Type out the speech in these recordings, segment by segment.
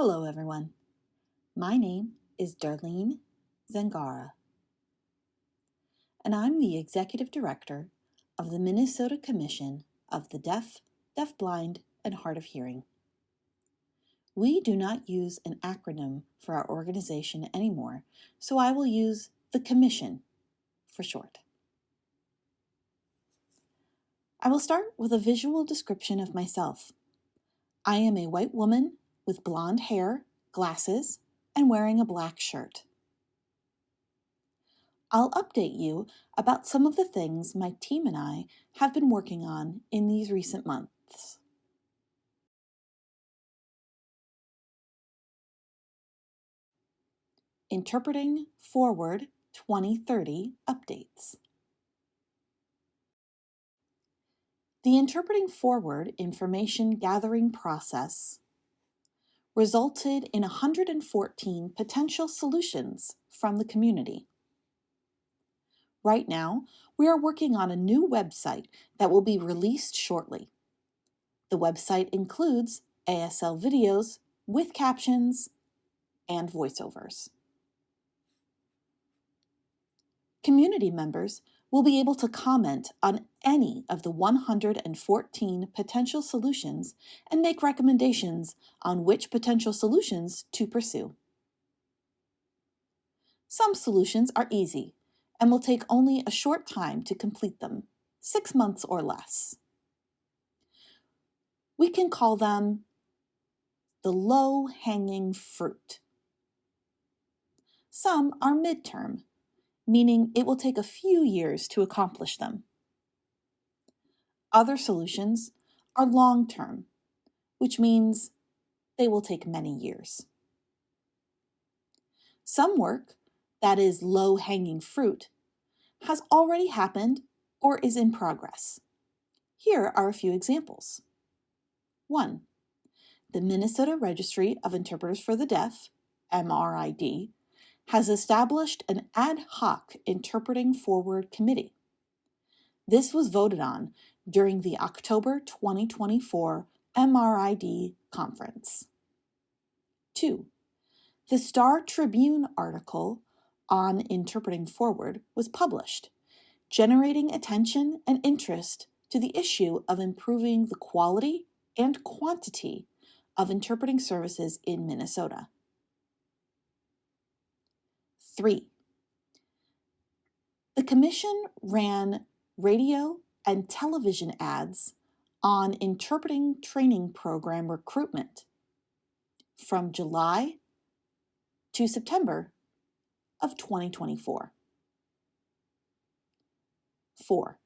Hello, everyone. My name is Darlene Zangara, and I'm the Executive Director of the Minnesota Commission of the Deaf, DeafBlind, and Hard of Hearing. We do not use an acronym for our organization anymore, so I will use the Commission for short. I will start with a visual description of myself. I am a white woman with blonde hair, glasses, and wearing a black shirt. I'll update you about some of the things my team and I have been working on in these recent months. Interpreting Forward 2030 updates. The Interpreting Forward information gathering process resulted in 114 potential solutions from the community. Right now, we are working on a new website that will be released shortly. The website includes ASL videos with captions and voiceovers. Community members will be able to comment on any of the 114 potential solutions and make recommendations on which potential solutions to pursue. Some solutions are easy and will take only a short time to complete them, 6 months or less. We can call them the low-hanging fruit. Some are midterm, meaning it will take a few years to accomplish them. Other solutions are long-term, which means they will take many years. Some work that is low-hanging fruit has already happened or is in progress. Here are a few examples. 1. The Minnesota Registry of Interpreters for the Deaf, MRID, has established an ad hoc Interpreting Forward committee. This was voted on during the October 2024 MRID conference. 2. The Star Tribune article on Interpreting Forward was published, generating attention and interest to the issue of improving the quality and quantity of interpreting services in Minnesota. 3. The Commission ran radio and television ads on interpreting training program recruitment from July to September of 2024. 4.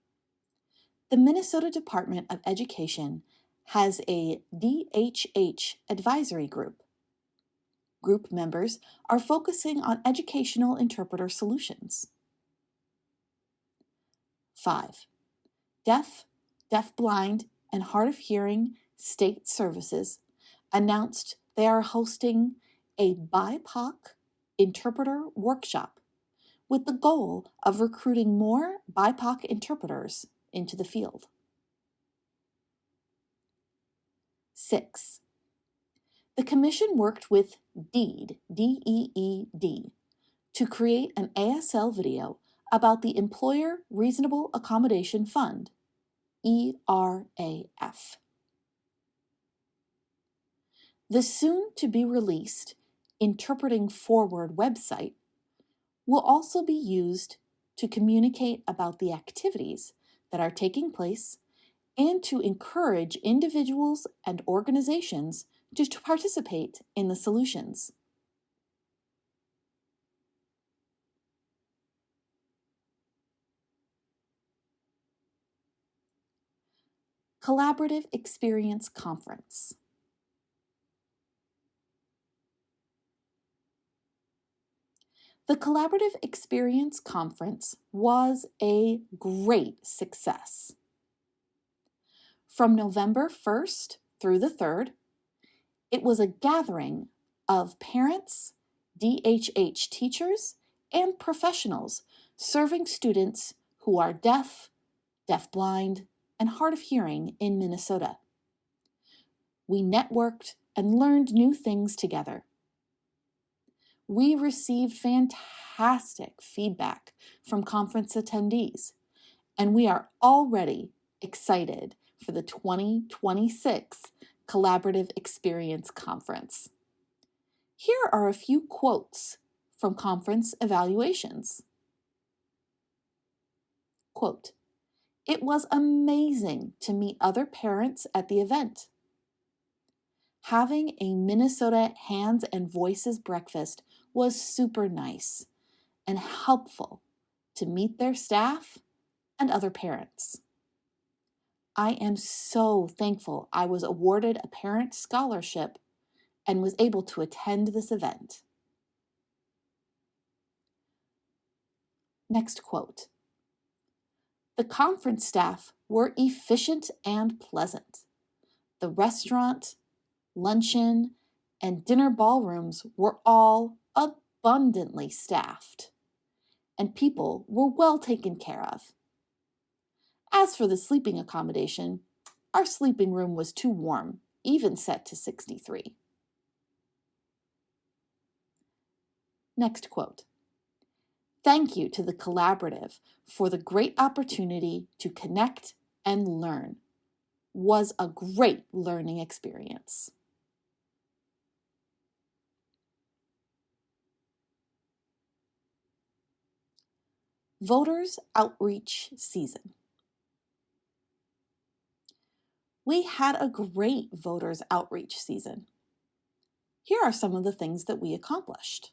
The Minnesota Department of Education has a DHH advisory group. Group members are focusing on educational interpreter solutions. 5. Deaf, DeafBlind, and Hard of Hearing State Services announced they are hosting a BIPOC interpreter workshop with the goal of recruiting more BIPOC interpreters into the field. 6. The Commission worked with DEED, D-E-E-D, to create an ASL video about the Employer Reasonable Accommodation Fund, ERAF. The soon-to-be-released Interpreting Forward website will also be used to communicate about the activities that are taking place and to encourage individuals and organizations to participate in the solutions. Collaborative Experience Conference. The Collaborative Experience Conference was a great success. From November 1st through the 3rd, it was a gathering of parents, DHH teachers, and professionals serving students who are deaf, deafblind, and hard of hearing in Minnesota. We networked and learned new things together. We received fantastic feedback from conference attendees, and we are already excited for the 2026 Collaborative Experience Conference. Here are a few quotes from conference evaluations. Quote, "It was amazing to meet other parents at the event. Having a Minnesota Hands and Voices breakfast was super nice and helpful to meet their staff and other parents. I am so thankful I was awarded a parent scholarship and was able to attend this event." Next quote. "The conference staff were efficient and pleasant. The restaurant, luncheon, and dinner ballrooms were all abundantly staffed, and people were well taken care of. As for the sleeping accommodation, our sleeping room was too warm, even set to 63. Next quote. "Thank you to the collaborative for the great opportunity to connect and learn. Was a great learning experience." Voters Outreach Season. We had a great voters outreach season. Here are some of the things that we accomplished.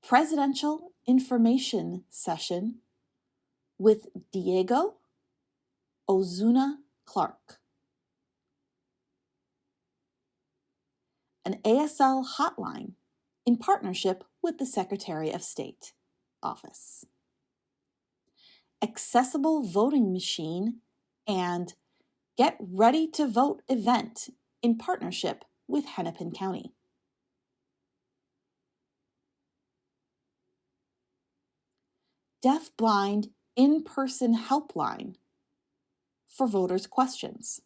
Presidential information session with Diego Ozuna Clark. An ASL hotline in partnership with the Secretary of State office. Accessible voting machine and Get Ready to Vote event in partnership with Hennepin County. DeafBlind in-person helpline for voters' questions.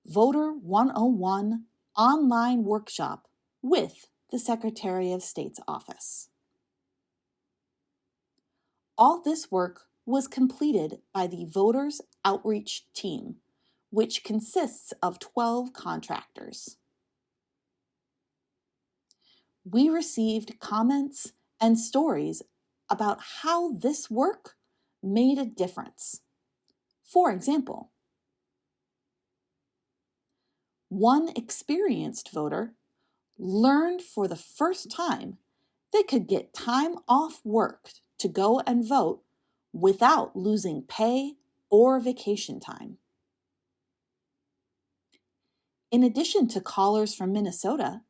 Voter 101 online workshop with the Secretary of State's office. All this work was completed by the Voters Outreach Team, which consists of 12 contractors. We received comments and stories about how this work made a difference. For example, one experienced voter learned for the first time they could get time off work to go and vote without losing pay or vacation time. In addition to callers from Minnesota,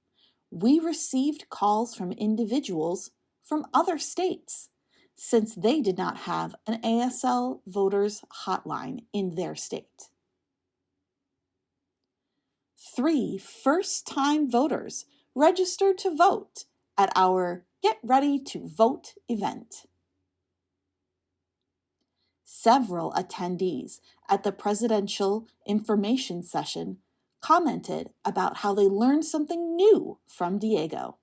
we received calls from individuals from other states since they did not have an ASL voters hotline in their state. 3 first-time voters registered to vote at our Get Ready to Vote event. Several attendees at the presidential information session commented about how they learned something new from Diego.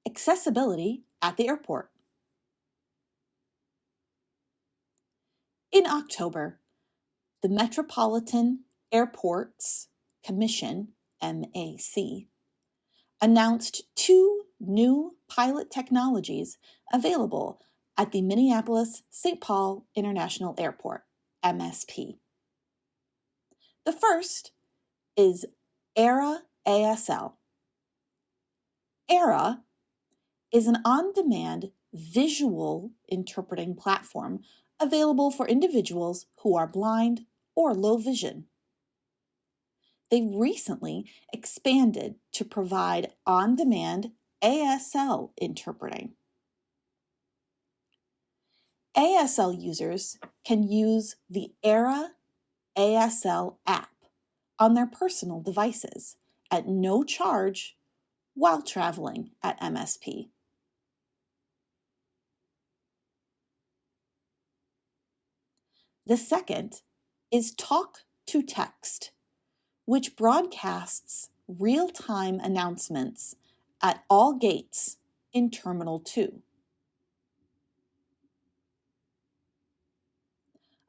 Accessibility at the airport. In October, the Metropolitan Airports Commission, MAC, announced 2 new pilot technologies available at the Minneapolis-St. Paul International Airport, MSP. The first is ERA ASL. ERA is an on-demand visual interpreting platform available for individuals who are blind or low vision. They recently expanded to provide on-demand ASL interpreting. ASL users can use the ERA ASL app on their personal devices at no charge while traveling at MSP. The second is Talk to Text, which broadcasts real-time announcements at all gates in Terminal 2.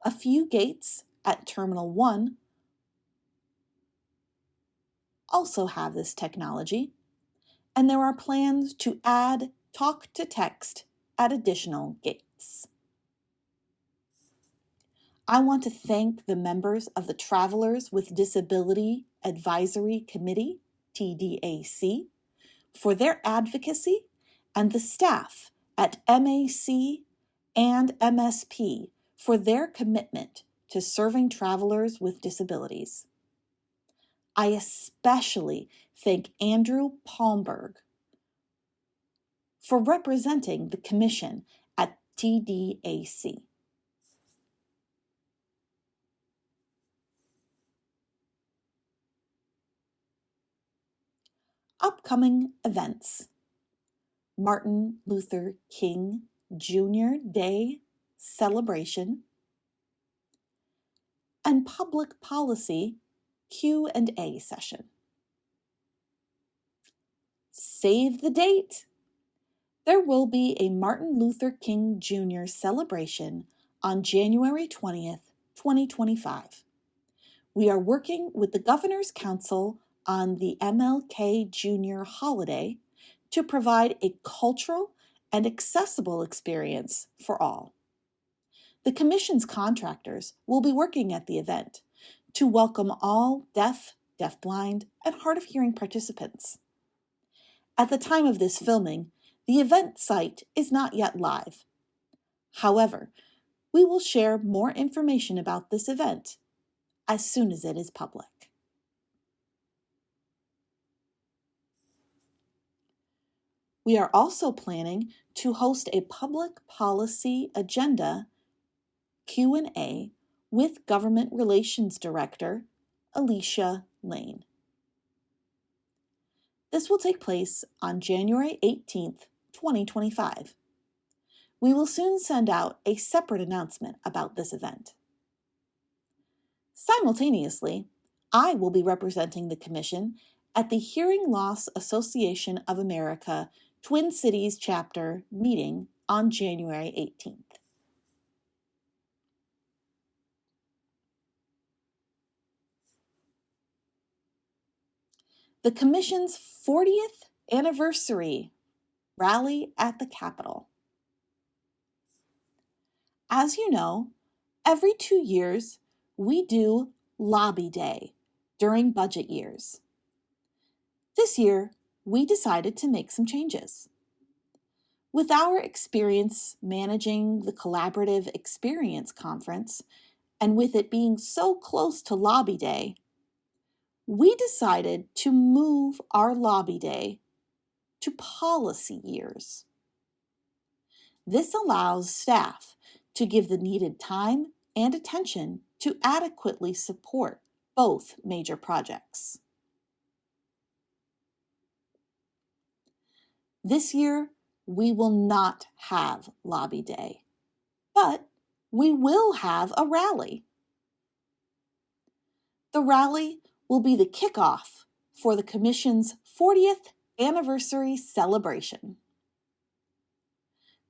A few gates at Terminal 1 also have this technology, and there are plans to add Talk to Text at additional gates. I want to thank the members of the Travelers with Disability Advisory Committee, TDAC, for their advocacy and the staff at MAC and MSP for their commitment to serving travelers with disabilities. I especially thank Andrew Palmberg for representing the Commission at TDAC. Upcoming events: Martin Luther King Jr. Day celebration and public policy Q&A session. Save the date! There will be a Martin Luther King Jr. celebration on January 20th, 2025. We are working with the Governor's Council on the MLK Jr. holiday to provide a cultural and accessible experience for all. The Commission's contractors will be working at the event to welcome all deaf, deafblind, and hard of hearing participants. At the time of this filming, the event site is not yet live. However, we will share more information about this event as soon as it is public. We are also planning to host a public policy agenda Q&A with Government Relations Director Alicia Lane. This will take place on January 18th, 2025. We will soon send out a separate announcement about this event. Simultaneously, I will be representing the Commission at the Hearing Loss Association of America Twin Cities Chapter meeting on January 18th. The Commission's 40th anniversary rally at the Capitol. As you know, every 2 years, we do Lobby Day during budget years. This year, we decided to make some changes. With our experience managing the Collaborative Experience Conference, and with it being so close to Lobby Day, we decided to move our Lobby Day to policy years. This allows staff to give the needed time and attention to adequately support both major projects. This year, we will not have Lobby Day, but we will have a rally. The rally will be the kickoff for the Commission's 40th anniversary celebration.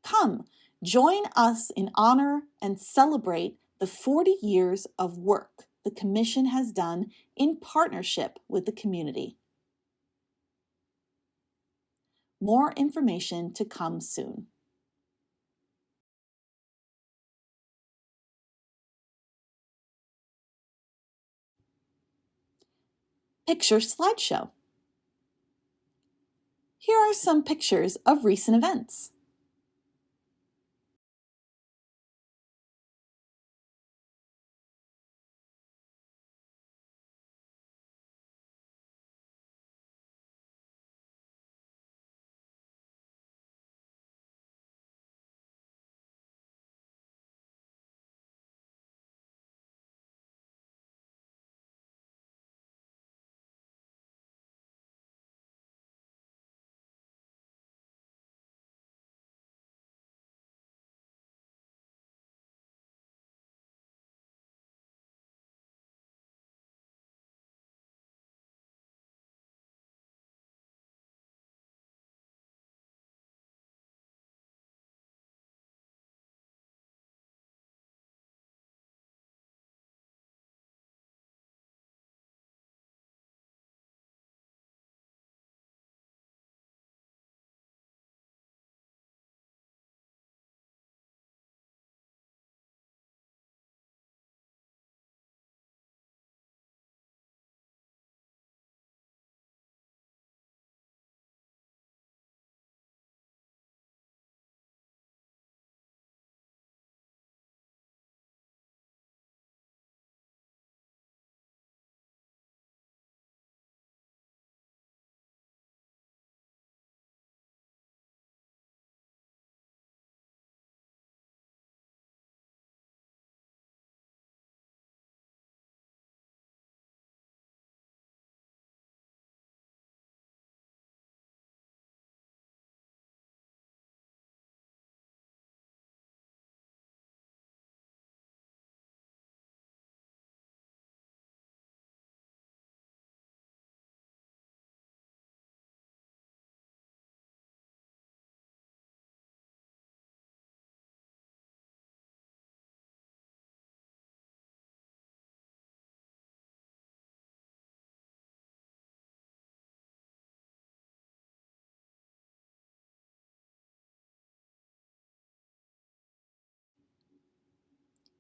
Come, join us in honor and celebrate the 40 years of work the Commission has done in partnership with the community. More information to come soon. Picture slideshow. Here are some pictures of recent events.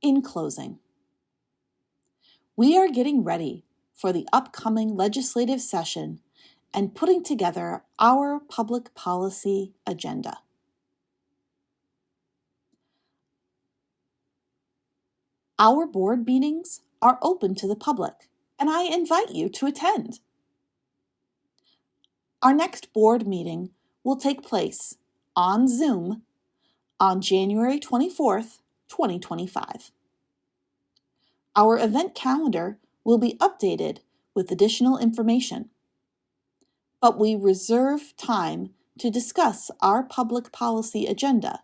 In closing, we are getting ready for the upcoming legislative session and putting together our public policy agenda. Our board meetings are open to the public, and I invite you to attend. Our next board meeting will take place on Zoom on January 24th, 2025. Our event calendar will be updated with additional information, but we reserve time to discuss our public policy agenda,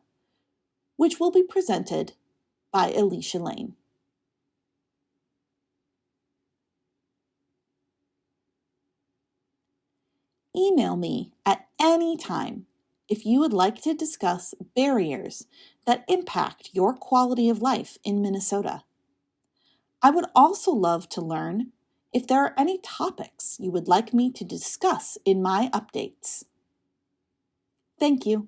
which will be presented by Alicia Lane. Email me at any time if you would like to discuss barriers that impact your quality of life in Minnesota. I would also love to learn if there are any topics you would like me to discuss in my updates. Thank you.